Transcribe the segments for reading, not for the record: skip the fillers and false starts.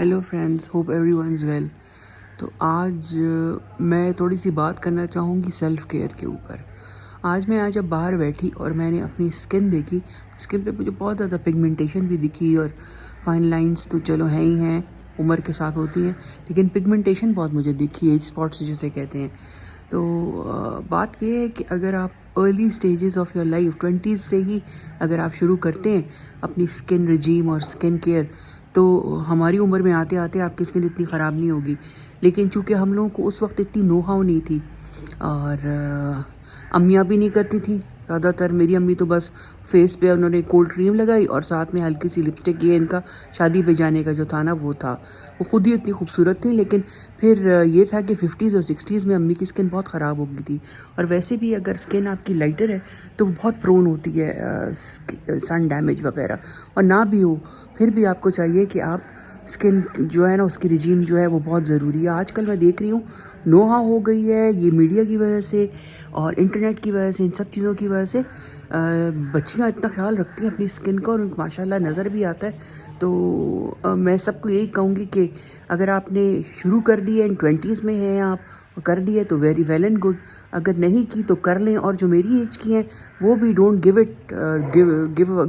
Hello friends, hope everyone's well. तो आज मैं थोड़ी सी बात करना चाहूँगी सेल्फ़ केयर के ऊपर। मैं जब बाहर बैठी और मैंने अपनी स्किन देखी, स्किन पे मुझे बहुत ज़्यादा पिगमेंटेशन भी दिखी और फाइन लाइंस तो चलो हैं ही हैं, उम्र के साथ होती हैं, लेकिन पिगमेंटेशन बहुत मुझे दिखी, एज स्पॉट्स जिसे कहते हैं। तो बात ये है कि अगर आप early stages of your life 20s से ही अगर आप शुरू करते हैं अपनी स्किन रिजीम और स्किन केयर, तो हमारी उम्र में आते आते आपकी स्किन इतनी ख़राब नहीं होगी। लेकिन चूँकि हम लोगों को उस वक्त इतनी नो हाउ नहीं थी और अम्मियाँ भी नहीं करती थी। ज़्यादातर मेरी अम्मी तो बस फेस पे उन्होंने कोल्ड क्रीम लगाई और साथ में हल्की सी लिपस्टिक, ये इनका शादी पे जाने का जो था ना वो था। वो खुद ही इतनी खूबसूरत थी, लेकिन फिर ये था कि 50s और 60s में अम्मी की स्किन बहुत ख़राब हो गई थी। और वैसे भी अगर स्किन आपकी लाइटर है तो बहुत प्रोन होती है सन डैमेज वगैरह, और ना भी हो फिर भी आपको चाहिए कि आप स्किन जो है ना उसकी रिजीम जो है वो बहुत ज़रूरी है। आजकल मैं देख रही हूँ नोहा हो गई है, ये मीडिया की वजह से और इंटरनेट की वजह से, इन सब चीज़ों की वजह से बच्चियाँ इतना ख्याल रखती हैं अपनी स्किन का और उनको माशाल्लाह नज़र भी आता है। तो मैं सबको यही कहूँगी कि अगर आपने शुरू कर दी है, इन 20s में हैं आप, कर दी है तो वेरी वेल एंड गुड। अगर नहीं की तो कर लें, और जो मेरी एज की हैं वो भी don't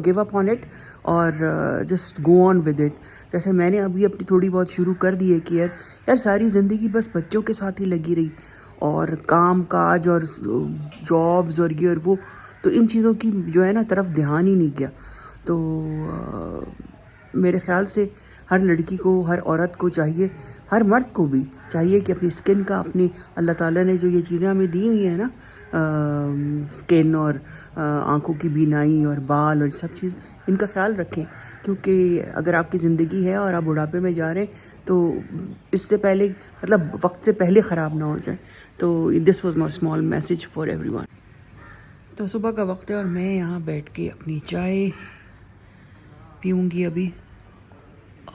give up on it और just go on with it. जैसे मैंने अभी अपनी थोड़ी बहुत शुरू कर दी है केयर। यार सारी ज़िंदगी बस बच्चों के साथ ही लगी रही और काम काज और जॉब्स और ये और वो, तो इन चीज़ों की जो है ना तरफ ध्यान ही नहीं गया। तो मेरे ख़्याल से हर लड़की को, हर औरत को चाहिए, हर मर्द को भी चाहिए कि अपनी स्किन का, अपनी अल्लाह ताला ने जो ये चीज़ें हमें दी हुई हैं ना, स्किन और आँखों की बीनाई और बाल और सब चीज़, इनका ख्याल रखें। क्योंकि अगर आपकी ज़िंदगी है और आप बुढ़ापे में जा रहे हैं तो इससे पहले, मतलब वक्त से पहले ख़राब ना हो जाए। तो this was my small message for everyone. तो सुबह का वक्त है और मैं यहाँ बैठ के अपनी चाय पीऊँगी अभी,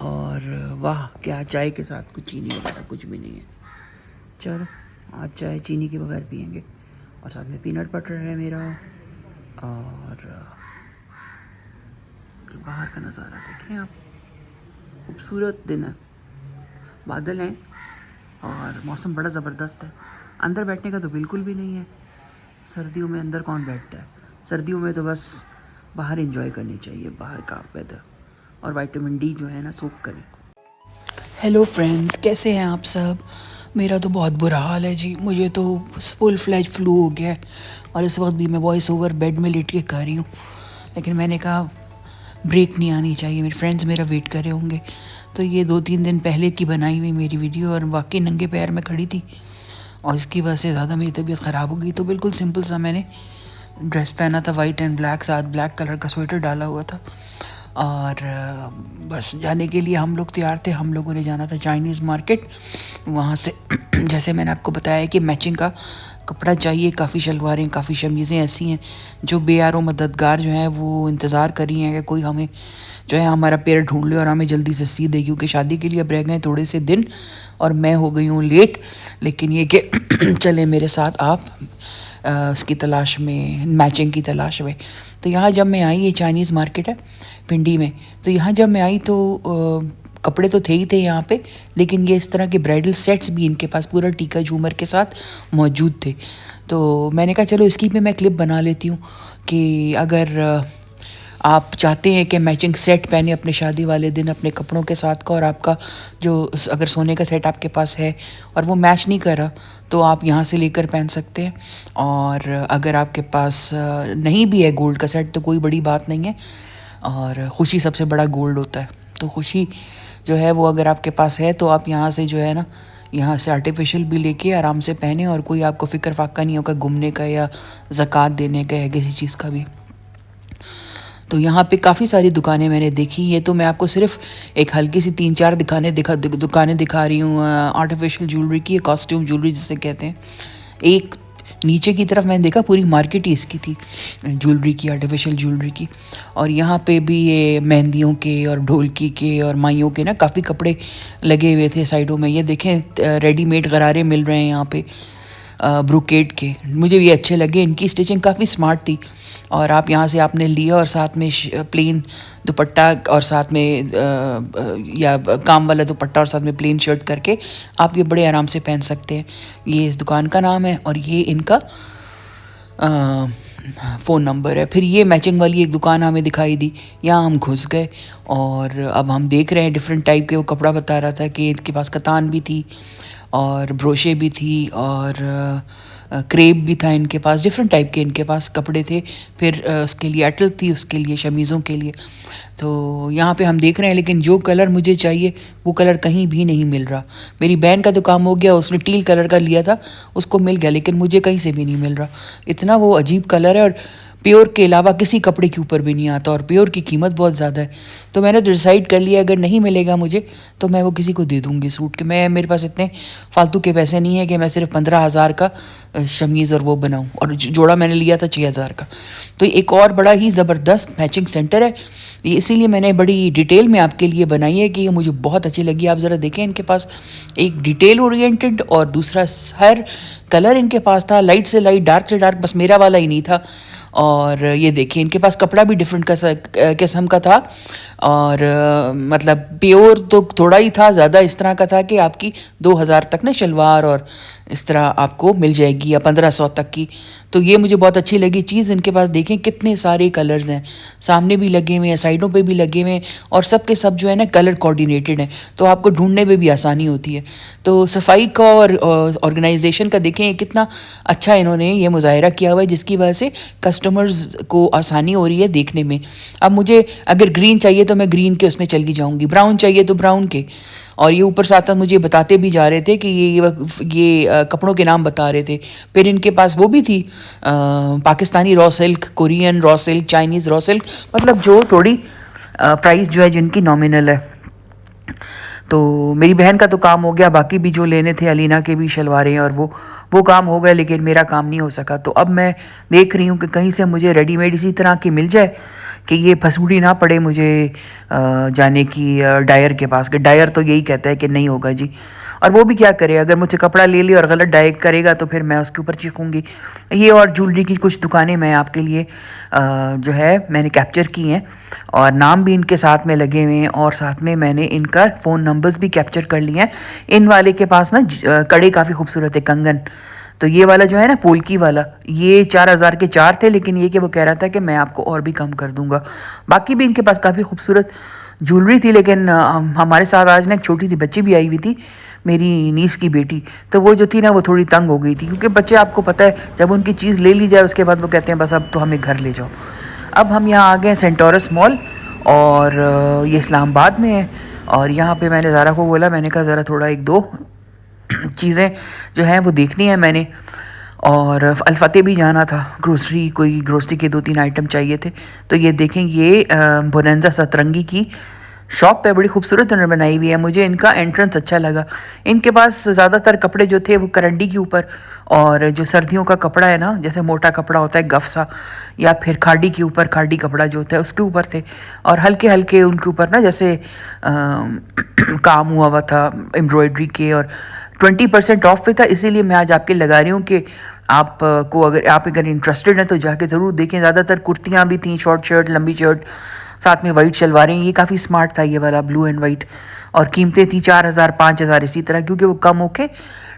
और वाह क्या चाय के साथ कुछ चीनी वगैरह कुछ भी नहीं है। चलो आज चाय चीनी के बगैर पियेंगे, और साथ में पीनट बटर है मेरा। और बाहर का नज़ारा देखें आप, खूबसूरत दिन है, बादल हैं और मौसम बड़ा ज़बरदस्त है। अंदर बैठने का तो बिल्कुल भी नहीं है, सर्दियों में अंदर कौन बैठता है। सर्दियों में तो बस बाहर एंजॉय करनी चाहिए, बाहर का वेदर, और विटामिन डी जो है ना सोक करें। हेलो फ्रेंड्स, कैसे हैं आप सब? मेरा तो बहुत बुरा हाल है जी, मुझे तो फुल फ्लैज फ्लू हो गया है और इस वक्त भी मैं वॉइस ओवर बेड में लेट के कर रही हूँ। लेकिन मैंने कहा ब्रेक नहीं आनी चाहिए, मेरे फ्रेंड्स मेरा वेट कर रहे होंगे। तो ये 2-3 दिन पहले की बनाई हुई मेरी वीडियो, और वाकई नंगे पैर में खड़ी थी और इसकी वजह से ज़्यादा मेरी तबीयत ख़राब हो गई। तो बिल्कुल सिंपल सा मैंने ड्रेस पहना था, वाइट एंड ब्लैक, साथ ब्लैक कलर का स्वेटर डाला हुआ था, और बस जाने के लिए हम लोग तैयार थे। हम लोगों ने जाना था चाइनीज़ मार्केट। वहाँ से जैसे मैंने आपको बताया कि मैचिंग का कपड़ा चाहिए, काफ़ी शलवारें, काफ़ी शमीज़ें ऐसी हैं जो बेयारो मददगार जो हैं वो इंतज़ार कर रही हैं कि कोई हमें जो है हमारा पेड़ ढूंढ ले और हमें जल्दी से सी दे, क्योंकि शादी के लिए अब रह गए थोड़े से दिन और मैं हो गई हूँ लेट। लेकिन ये कि चले मेरे साथ आप उसकी तलाश में, मैचिंग की तलाश में। तो यहाँ जब मैं आई, ये चाइनीज़ मार्केट है पिंडी में, तो यहाँ जब मैं आई तो कपड़े तो थे ही थे यहाँ पे, लेकिन ये इस तरह के ब्राइडल सेट्स भी इनके पास पूरा टीका झूमर के साथ मौजूद थे। तो मैंने कहा चलो इसकी भी मैं क्लिप बना लेती हूँ कि अगर आप चाहते हैं कि मैचिंग सेट पहने अपने शादी वाले दिन अपने कपड़ों के साथ का, और आपका जो अगर सोने का सेट आपके पास है और वो मैच नहीं कर रहा तो आप यहाँ से लेकर पहन सकते हैं। और अगर आपके पास नहीं भी है गोल्ड का सेट तो कोई बड़ी बात नहीं है, और खुशी सबसे बड़ा गोल्ड होता है। तो खुशी जो है वो अगर आपके पास है तो आप यहाँ से जो है ना, यहाँ से आर्टिफिशियल भी लेके आराम से पहने, और कोई आपको फ़िक्र फाका नहीं होगा घूमने का या ज़कात देने का या किसी चीज़ का भी। तो यहाँ पे काफ़ी सारी दुकानें मैंने देखी। ये तो मैं आपको सिर्फ एक हल्की सी 3-4 दुकानें दिखा रही हूँ आर्टिफिशियल ज्वेलरी की, कॉस्ट्यूम ज्वेलरी जिसे कहते हैं। एक नीचे की तरफ मैंने देखा पूरी मार्केट ही इसकी थी, ज्वेलरी की, आर्टिफिशियल ज्वेलरी की। और यहाँ पे भी ये मेहंदियों के और ढोलकी के और माइयों के ना काफ़ी कपड़े लगे हुए थे साइडों में। ये देखें रेडीमेड गरारे मिल रहे हैं यहाँ पे, ब्रोकेड के, मुझे ये अच्छे लगे। इनकी स्टिचिंग काफ़ी स्मार्ट थी। और आप यहाँ से आपने लिया और साथ में प्लेन दुपट्टा और साथ में या काम वाला दुपट्टा और साथ में प्लेन शर्ट करके आप ये बड़े आराम से पहन सकते हैं। ये इस दुकान का नाम है और ये इनका फ़ोन नंबर है। फिर ये मैचिंग वाली एक दुकान हमें दिखाई दी, यहाँ हम घुस गए और अब हम देख रहे हैं डिफरेंट टाइप के। वो कपड़ा बता रहा था कि इनके पास कतान भी थी और ब्रोशे भी थी और क्रेप भी था इनके पास। डिफरेंट टाइप के इनके पास कपड़े थे। फिर उसके लिए अटल थी, उसके लिए शमीज़ों के लिए। तो यहाँ पे हम देख रहे हैं, लेकिन जो कलर मुझे चाहिए वो कलर कहीं भी नहीं मिल रहा। मेरी बहन का तो काम हो गया, उसने टील कलर का लिया था, उसको मिल गया, लेकिन मुझे कहीं से भी नहीं मिल रहा। इतना वो अजीब कलर है और प्योर के अलावा किसी कपड़े के ऊपर भी नहीं आता और प्योर की कीमत बहुत ज़्यादा है। तो मैंने तो डिसाइड कर लिया अगर नहीं मिलेगा मुझे तो मैं वो किसी को दे दूँगी सूट के। मेरे पास इतने फालतू के पैसे नहीं है कि मैं सिर्फ 15,000 का शमीज़ और वो बनाऊँ, और जोड़ा मैंने लिया था 6,000 का। तो एक और बड़ा ही ज़बरदस्त मैचिंग सेंटर है ये, इसीलिए मैंने बड़ी डिटेल में आपके लिए बनाई है कि ये मुझे बहुत अच्छी लगी। आप ज़रा देखें, इनके पास एक डिटेल ओरिएंटेड और दूसरा हर कलर इनके पास था, लाइट से लाइट, डार्क से डार्क, बस मेरा वाला ही नहीं था। और ये देखिए इनके पास कपड़ा भी डिफरेंट किस्म का था और मतलब प्योर तो थोड़ा ही था, ज़्यादा इस तरह का था कि आपकी 2,000 तक ना शलवार और इस तरह आपको मिल जाएगी या 1,500 तक की। तो ये मुझे बहुत अच्छी लगी चीज़। इनके पास देखें कितने सारे कलर्स हैं, सामने भी लगे हुए हैं, साइडों पे भी लगे हुए हैं और सब के सब जो है ना कलर कोऑर्डिनेटेड हैं, तो आपको ढूंढने में भी आसानी होती है। तो सफाई का और ऑर्गेनाइजेशन का देखें कितना अच्छा इन्होंने ये मुजाहिरा किया हुआ है, जिसकी वजह से कस्टमर्स को आसानी हो रही है देखने में। अब मुझे अगर ग्रीन चाहिए तो मैं ग्रीन के उसमें चली जाऊंगी, ब्राउन चाहिए तो ब्राउन के। और ये ऊपर साथ मुझे बताते भी जा रहे थे कि ये कपड़ों के नाम बता रहे थे। फिर इनके पास वो भी थी Pakistani raw silk, Korean raw silk, Chinese raw silk, मतलब जो थोड़ी प्राइस जो है जिनकी नॉमिनल है। तो मेरी बहन का तो काम हो गया, बाकी भी जो लेने थे अलीना के भी शलवारें और वो काम हो गया, लेकिन मेरा काम नहीं हो सका। तो अब मैं देख रही हूँ कि कहीं से मुझे रेडीमेड इसी तरह की मिल जाए कि ये फसूड़ी ना पड़े मुझे जाने की डायर के पास, कि डायर तो यही कहता है कि नहीं होगा जी। और वो भी क्या करे, अगर मुझसे कपड़ा ले लिया और गलत डायर करेगा तो फिर मैं उसके ऊपर चीखूंगी। ये और ज्वेलरी की कुछ दुकानें मैं आपके लिए जो है मैंने कैप्चर की हैं और नाम भी इनके साथ में लगे हुए हैं और साथ में मैंने इनका फ़ोन नंबर्स भी कैप्चर कर लिए हैं। इन वाले के पास ना कड़े काफ़ी खूबसूरत है, कंगन। तो ये वाला जो है ना पोल्की वाला, ये 4,000 के 4 थे, लेकिन ये कि वो कह रहा था कि मैं आपको और भी कम कर दूंगा। बाकी भी इनके पास काफ़ी खूबसूरत ज्वेलरी थी, लेकिन हमारे साथ आज ना एक छोटी सी बच्ची भी आई हुई थी, मेरी नीस की बेटी। तो वो जो थी ना वो थोड़ी तंग हो गई थी, क्योंकि बच्चे आपको पता है जब उनकी चीज़ ले ली जाए उसके बाद वो कहते हैं बस अब तो हमें घर ले जाओ। अब हम यहाँ आ गए सेंटोरस मॉल और ये इस्लामाबाद में है। और यहाँ पे मैंने ज़ारा को बोला, मैंने कहा ज़रा थोड़ा एक दो चीज़ें जो हैं वो देखनी है मैंने, और अलफतेह भी जाना था, कोई ग्रोसरी के 2-3 आइटम चाहिए थे। तो ये देखें, ये बोनेंजा सतरंगी की शॉप पे बड़ी खूबसूरत उन्होंने बनाई हुई है। मुझे इनका एंट्रेंस अच्छा लगा। इनके पास ज़्यादातर कपड़े जो थे वो करंडी के ऊपर, और जो सर्दियों का कपड़ा है ना, जैसे मोटा कपड़ा होता है गफ सा, या फिर खाड़ी के ऊपर, खाड़ी कपड़ा जो होता है उसके ऊपर थे। और हल्के हल्के उनके ऊपर ना जैसे काम हुआ हुआ था एम्ब्रॉयडरी के, और 20% ऑफ पे था। इसीलिए मैं आज आपके लगा रही हूँ कि आप को अगर इंटरेस्टेड हैं तो जाके ज़रूर देखें। ज़्यादातर कुर्तियाँ भी थी, शॉर्ट शर्ट, लंबी शर्ट, साथ में वाइट शलवारें। ये काफ़ी स्मार्ट था ये वाला ब्लू एंड वाइट, और कीमतें थी 4,000, 5,000 इसी तरह, क्योंकि वो कम होके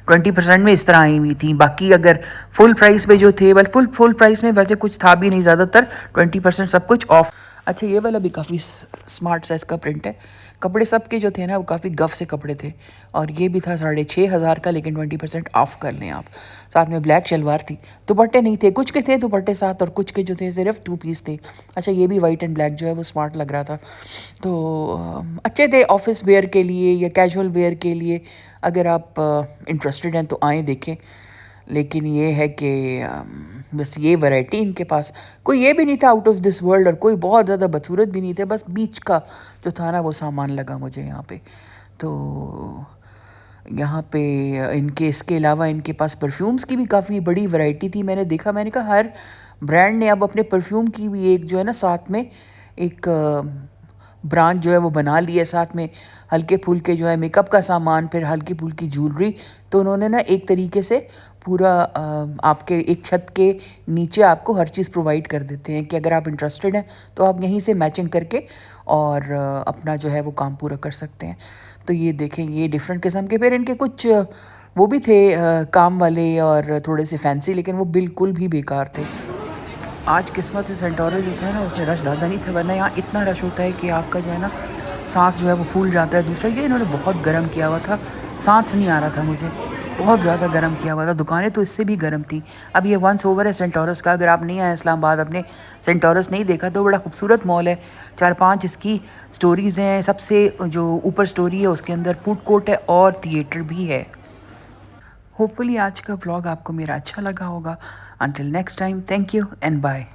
20% में इस तरह आई हुई थी। बाकी अगर फुल प्राइस पे जो थे, फुल प्राइस में वैसे कुछ था भी नहीं, ज़्यादातर 20% सब कुछ ऑफ। अच्छा, ये वाला भी काफ़ी स्मार्ट साइज़ का प्रिंट है। कपड़े सब के जो थे ना वो काफ़ी गफ से कपड़े थे, और ये भी था 6,500 का, लेकिन 20% ऑफ कर लें आप। साथ में ब्लैक शलवार थी, दुपट्टे नहीं थे, कुछ के थे दुपट्टे साथ और कुछ के जो थे सिर्फ 2 पीस थे। अच्छा, ये भी वाइट एंड ब्लैक जो है वो स्मार्ट लग रहा था। तो अच्छे थे ऑफिस वेयर के लिए या कैजुअल वेयर के लिए। अगर आप इंटरेस्टेड हैं तो आएँ देखें। लेकिन ये है कि बस ये वैरायटी इनके पास, कोई ये भी नहीं था आउट ऑफ दिस वर्ल्ड और कोई बहुत ज़्यादा बदसूरत भी नहीं थे, बस बीच का जो था ना वो सामान लगा मुझे यहाँ पे। तो यहाँ पे इनके इसके अलावा इनके पास परफ्यूम्स की भी काफ़ी बड़ी वैरायटी थी। मैंने देखा, मैंने कहा हर ब्रांड ने अब अपने परफ्यूम की भी एक जो है ना साथ में एक ब्रांच जो है वो बना ली है, साथ में हल्के फुल्के जो है मेकअप का सामान, फिर हल्की फुल्की ज्वेलरी। तो उन्होंने ना एक तरीके से पूरा आपके एक छत के नीचे आपको हर चीज़ प्रोवाइड कर देते हैं कि अगर आप इंटरेस्टेड हैं तो आप यहीं से मैचिंग करके और अपना जो है वो काम पूरा कर सकते हैं। तो ये देखें, ये डिफरेंट किस्म के, फिर इनके कुछ वो भी थे काम वाले और थोड़े से फैंसी, लेकिन वो बिल्कुल भी बेकार थे। आज किस्मत से सेंटोरो जो था ना उसमें रश ज़्यादा नहीं था, वरना यहाँ इतना रश होता है कि आपका जो है ना सांस जो है वो फूल जाता है। दूसरा ये इन्होंने बहुत गर्म किया हुआ था, सांस नहीं आ रहा था मुझे, बहुत ज़्यादा गर्म किया हुआ था। दुकानें तो इससे भी गर्म थी। अब ये वंस ओवर है सेंटोरस का। अगर आप नहीं आए इस्लामाबाद, अपने सेंटोरस नहीं देखा, तो बड़ा खूबसूरत मॉल है। 4-5 इसकी स्टोरीज़ हैं। सबसे जो ऊपर स्टोरी है उसके अंदर फूड कोर्ट है और थिएटर भी है। होपफुली आज का व्लॉग आपको मेरा अच्छा लगा होगा। Until next time, thank you and bye.